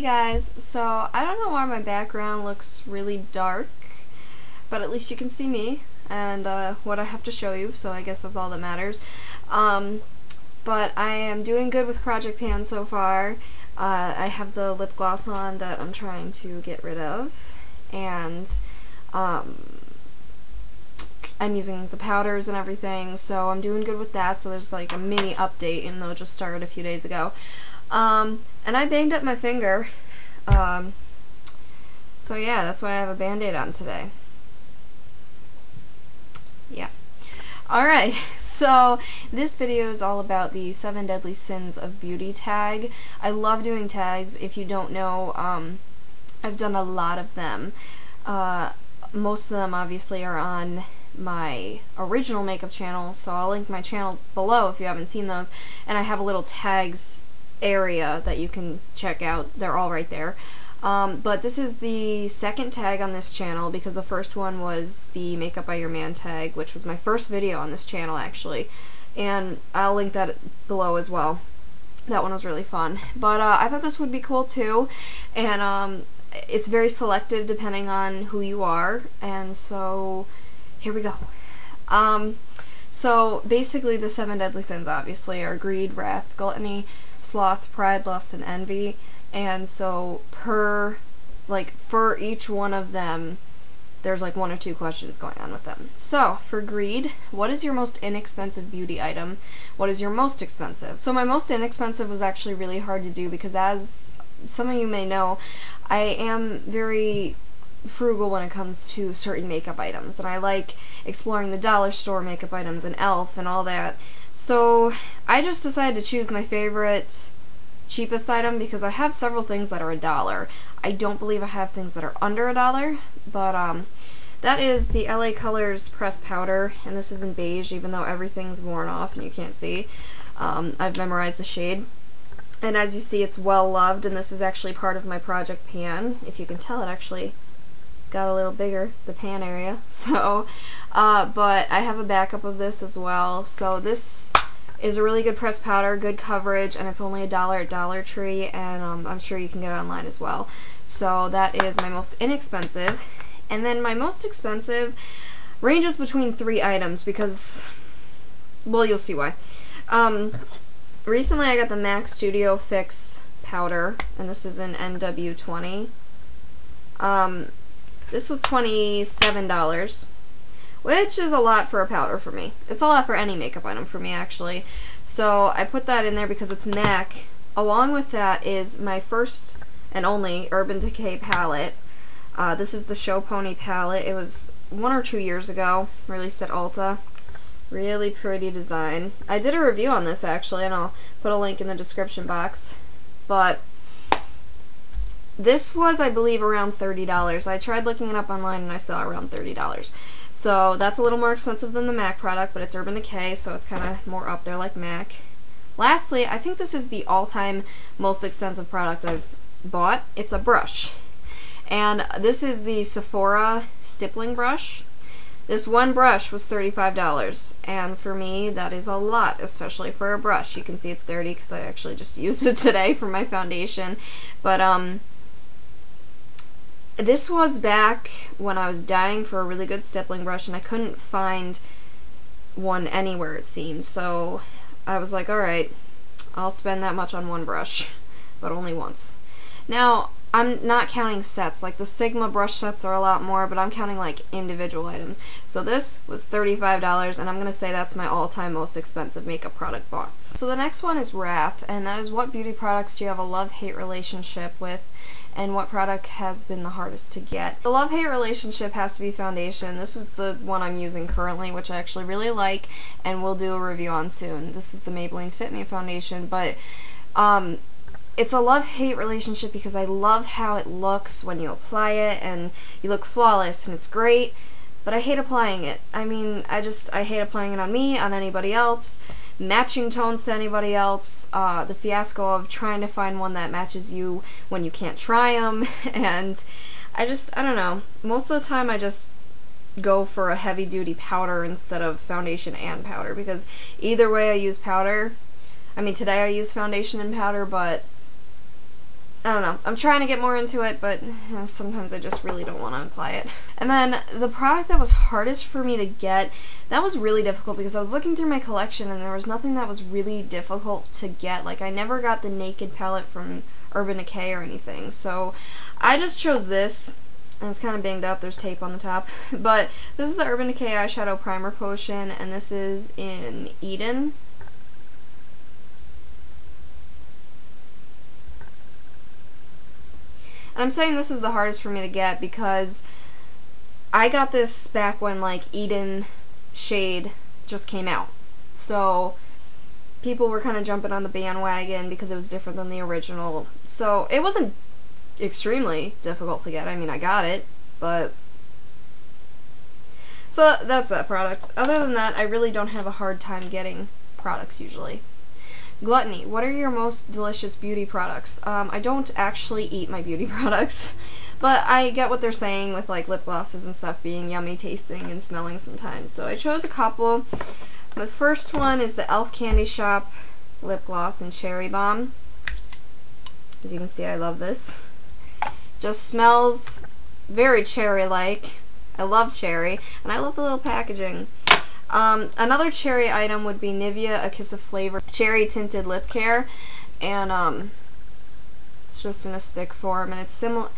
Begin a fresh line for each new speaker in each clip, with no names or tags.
Hey guys, so I don't know why my background looks really dark, but at least you can see me and what I have to show you, so I guess that's all that matters. But I am doing good with Project Pan so far. I have the lip gloss on that I'm trying to get rid of, and I'm using the powders and everything, so I'm doing good with that. So there's like a mini update, even though it just started a few days ago. And I banged up my finger, so yeah, that's why I have a band-aid on today. Yeah. Alright, so this video is all about the 7 Deadly Sins of Beauty tag. I love doing tags. If you don't know, I've done a lot of them. Most of them obviously are on my original makeup channel, so I'll link my channel below if you haven't seen those, and I have a little tags area that you can check out. They're all right there. But this is the second tag on this channel, because the first one was the Makeup by Your Man tag, which was my first video on this channel actually, and I'll link that below as well. That one was really fun. But I thought this would be cool too, and it's very selective depending on who you are, and so here we go. So basically the 7 deadly sins obviously are greed, wrath, gluttony, sloth, pride, lust, and envy. And so for each one of them, there's like 1 or 2 questions going on with them. So for greed, what is your most inexpensive beauty item? What is your most expensive? So my most inexpensive was actually really hard to do, because as some of you may know, I am very frugal when it comes to certain makeup items, and I like exploring the dollar store makeup items and e.l.f. and all that. So I just decided to choose my favorite cheapest item, because I have several things that are $1. I don't believe I have things that are under $1, but that is the LA Colors pressed powder, and this is in beige, even though everything's worn off and you can't see. I've memorized the shade, and as you see, it's well loved, and this is actually part of my Project Pan. If you can tell, it actually got a little bigger, the pan area. So but I have a backup of this as well. So this is a really good pressed powder, good coverage, and it's only $1 at Dollar Tree, and I'm sure you can get it online as well. So that is my most inexpensive. And then my most expensive ranges between 3 items, because, well, you'll see why. Recently I got the MAC Studio Fix powder, and this is in NW20. This was $27, which is a lot for a powder for me. It's a lot for any makeup item for me, actually. So I put that in there because it's MAC. Along with that is my first and only Urban Decay palette. This is the Show Pony palette. It was 1 or 2 years ago, released at Ulta. Really pretty design. I did a review on this actually, and I'll put a link in the description box. But this was, I believe, around $30. I tried looking it up online and I saw around $30. So that's a little more expensive than the MAC product, but it's Urban Decay, so it's kind of more up there like MAC. Lastly, I think this is the all-time most expensive product I've bought. It's a brush. And this is the Sephora stippling brush. This one brush was $35, and for me that is a lot, especially for a brush. You can see it's dirty because I actually just used it today for my foundation. But this was back when I was dying for a really good stippling brush, and I couldn't find one anywhere, it seems. So I was like, alright, I'll spend that much on one brush, but only once. Now, I'm not counting sets. Like the Sigma brush sets are a lot more, but I'm counting like individual items. So this was $35, and I'm going to say that's my all-time most expensive makeup product bought. So the next one is wrath, and that is what beauty products do you have a love-hate relationship with, and what product has been the hardest to get. The love-hate relationship has to be foundation. This is the one I'm using currently, which I actually really like, and we'll do a review on soon. This is the Maybelline Fit Me foundation, but it's a love-hate relationship because I love how it looks when you apply it, and you look flawless, and it's great, but I hate applying it. I mean, I hate applying it on me, on anybody else, matching tones to anybody else, the fiasco of trying to find one that matches you when you can't try them, and I don't know. Most of the time I just go for a heavy-duty powder instead of foundation and powder, because either way I use powder. I mean, today I use foundation and powder, but I don't know. I'm trying to get more into it, but sometimes I just really don't want to apply it. And then the product that was hardest for me to get, that was really difficult because I was looking through my collection and there was nothing that was really difficult to get. Like, I never got the Naked palette from Urban Decay or anything. So I just chose this, and it's kind of banged up. There's tape on the top. But this is the Urban Decay Eyeshadow Primer Potion, and this is in Eden. And I'm saying this is the hardest for me to get because I got this back when, like, Eden shade just came out. So people were kind of jumping on the bandwagon because it was different than the original. So it wasn't extremely difficult to get. I mean, I got it, but... So that's that product. Other than that, I really don't have a hard time getting products usually. Gluttony. What are your most delicious beauty products? I don't actually eat my beauty products, but I get what they're saying with, like, lip glosses and stuff being yummy tasting and smelling sometimes. So I chose a couple. The first one is the e.l.f. Candy Shop Lip Gloss in Cherry Bomb. As you can see, I love this. Just smells very cherry-like. I love cherry, and I love the little packaging. Another cherry item would be Nivea A Kiss of Flavor Cherry Tinted Lip Care, and it's just in a stick form, and it's similar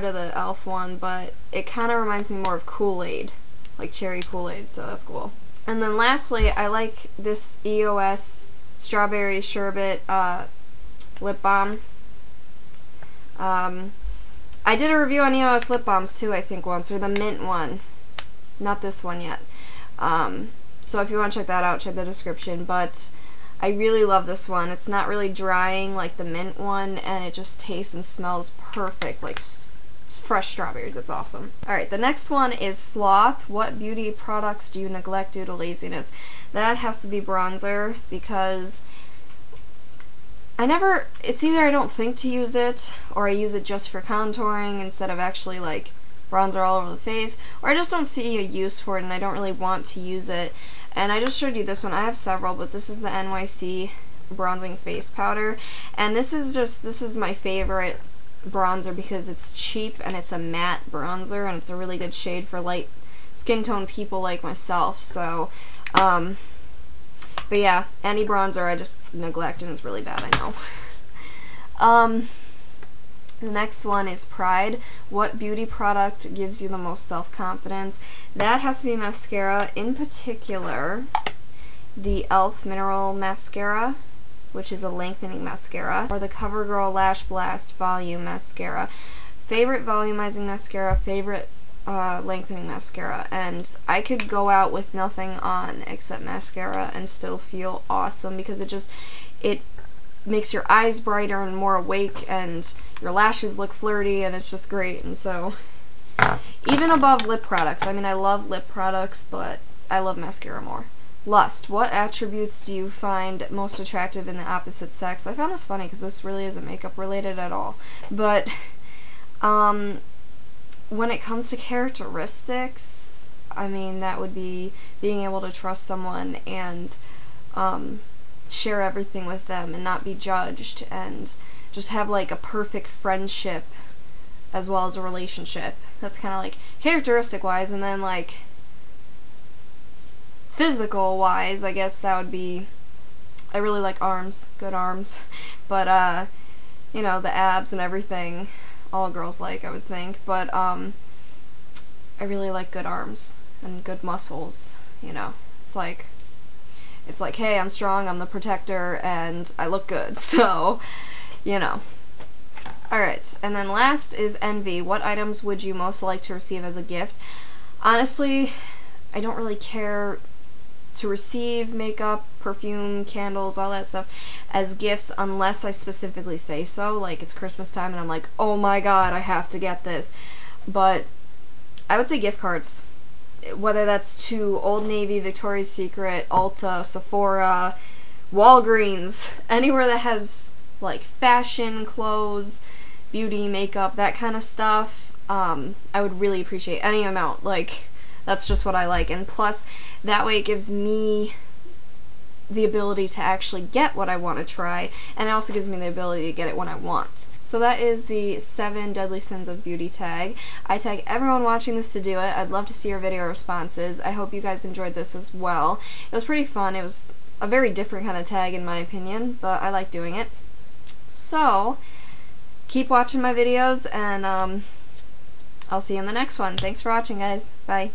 to the e.l.f. one, but it kind of reminds me more of Kool-Aid, like cherry Kool-Aid, so that's cool. And then lastly, I like this EOS Strawberry Sherbet lip balm. I did a review on EOS lip balms too, I think, once, or the mint one. Not this one yet. So if you want to check that out, check the description. But I really love this one. It's not really drying like the mint one, and it just tastes and smells perfect, like fresh strawberries. It's awesome. Alright, the next one is Sloth. What beauty products do you neglect due to laziness? That has to be bronzer, because it's either I don't think to use it, or I use it just for contouring instead of actually, like, bronzer all over the face, or I just don't see a use for it and I don't really want to use it. And I just showed you this one. I have several, but this is the NYC Bronzing Face Powder, and this is my favorite bronzer because it's cheap and it's a matte bronzer and it's a really good shade for light skin tone people like myself. So but yeah, any bronzer I just neglect and it's really bad, I know. The next one is Pride. What beauty product gives you the most self-confidence? That has to be mascara, in particular the e.l.f. Mineral Mascara, which is a lengthening mascara, or the CoverGirl Lash Blast Volume Mascara. Favorite volumizing mascara, favorite lengthening mascara, and I could go out with nothing on except mascara and still feel awesome because it makes your eyes brighter and more awake, and your lashes look flirty, and it's just great. And so, even above lip products, I mean, I love lip products, but I love mascara more. Lust. What attributes do you find most attractive in the opposite sex? I found this funny because this really isn't makeup related at all, but when it comes to characteristics, I mean, that would be being able to trust someone and share everything with them and not be judged, and just have like a perfect friendship as well as a relationship. That's kind of like characteristic wise. And then like physical wise, I guess that would be, I really like arms, good arms, but you know, the abs and everything all girls like, I would think, but I really like good arms and good muscles, you know. It's like, hey, I'm strong, I'm the protector, and I look good, so, you know. Alright, and then last is envy. What items would you most like to receive as a gift? Honestly, I don't really care to receive makeup, perfume, candles, all that stuff as gifts unless I specifically say so, like it's Christmas time and I'm like, oh my god, I have to get this. But I would say gift cards. Whether that's to Old Navy, Victoria's Secret, Ulta, Sephora, Walgreens, anywhere that has like fashion, clothes, beauty, makeup, that kind of stuff, I would really appreciate any amount. Like, that's just what I like. And plus, that way it gives me the ability to actually get what I want to try, and it also gives me the ability to get it when I want. So that is the 7 Deadly Sins of Beauty tag. I tag everyone watching this to do it. I'd love to see your video responses. I hope you guys enjoyed this as well. It was pretty fun. It was a very different kind of tag in my opinion, but I like doing it. So keep watching my videos, and I'll see you in the next one. Thanks for watching, guys. Bye.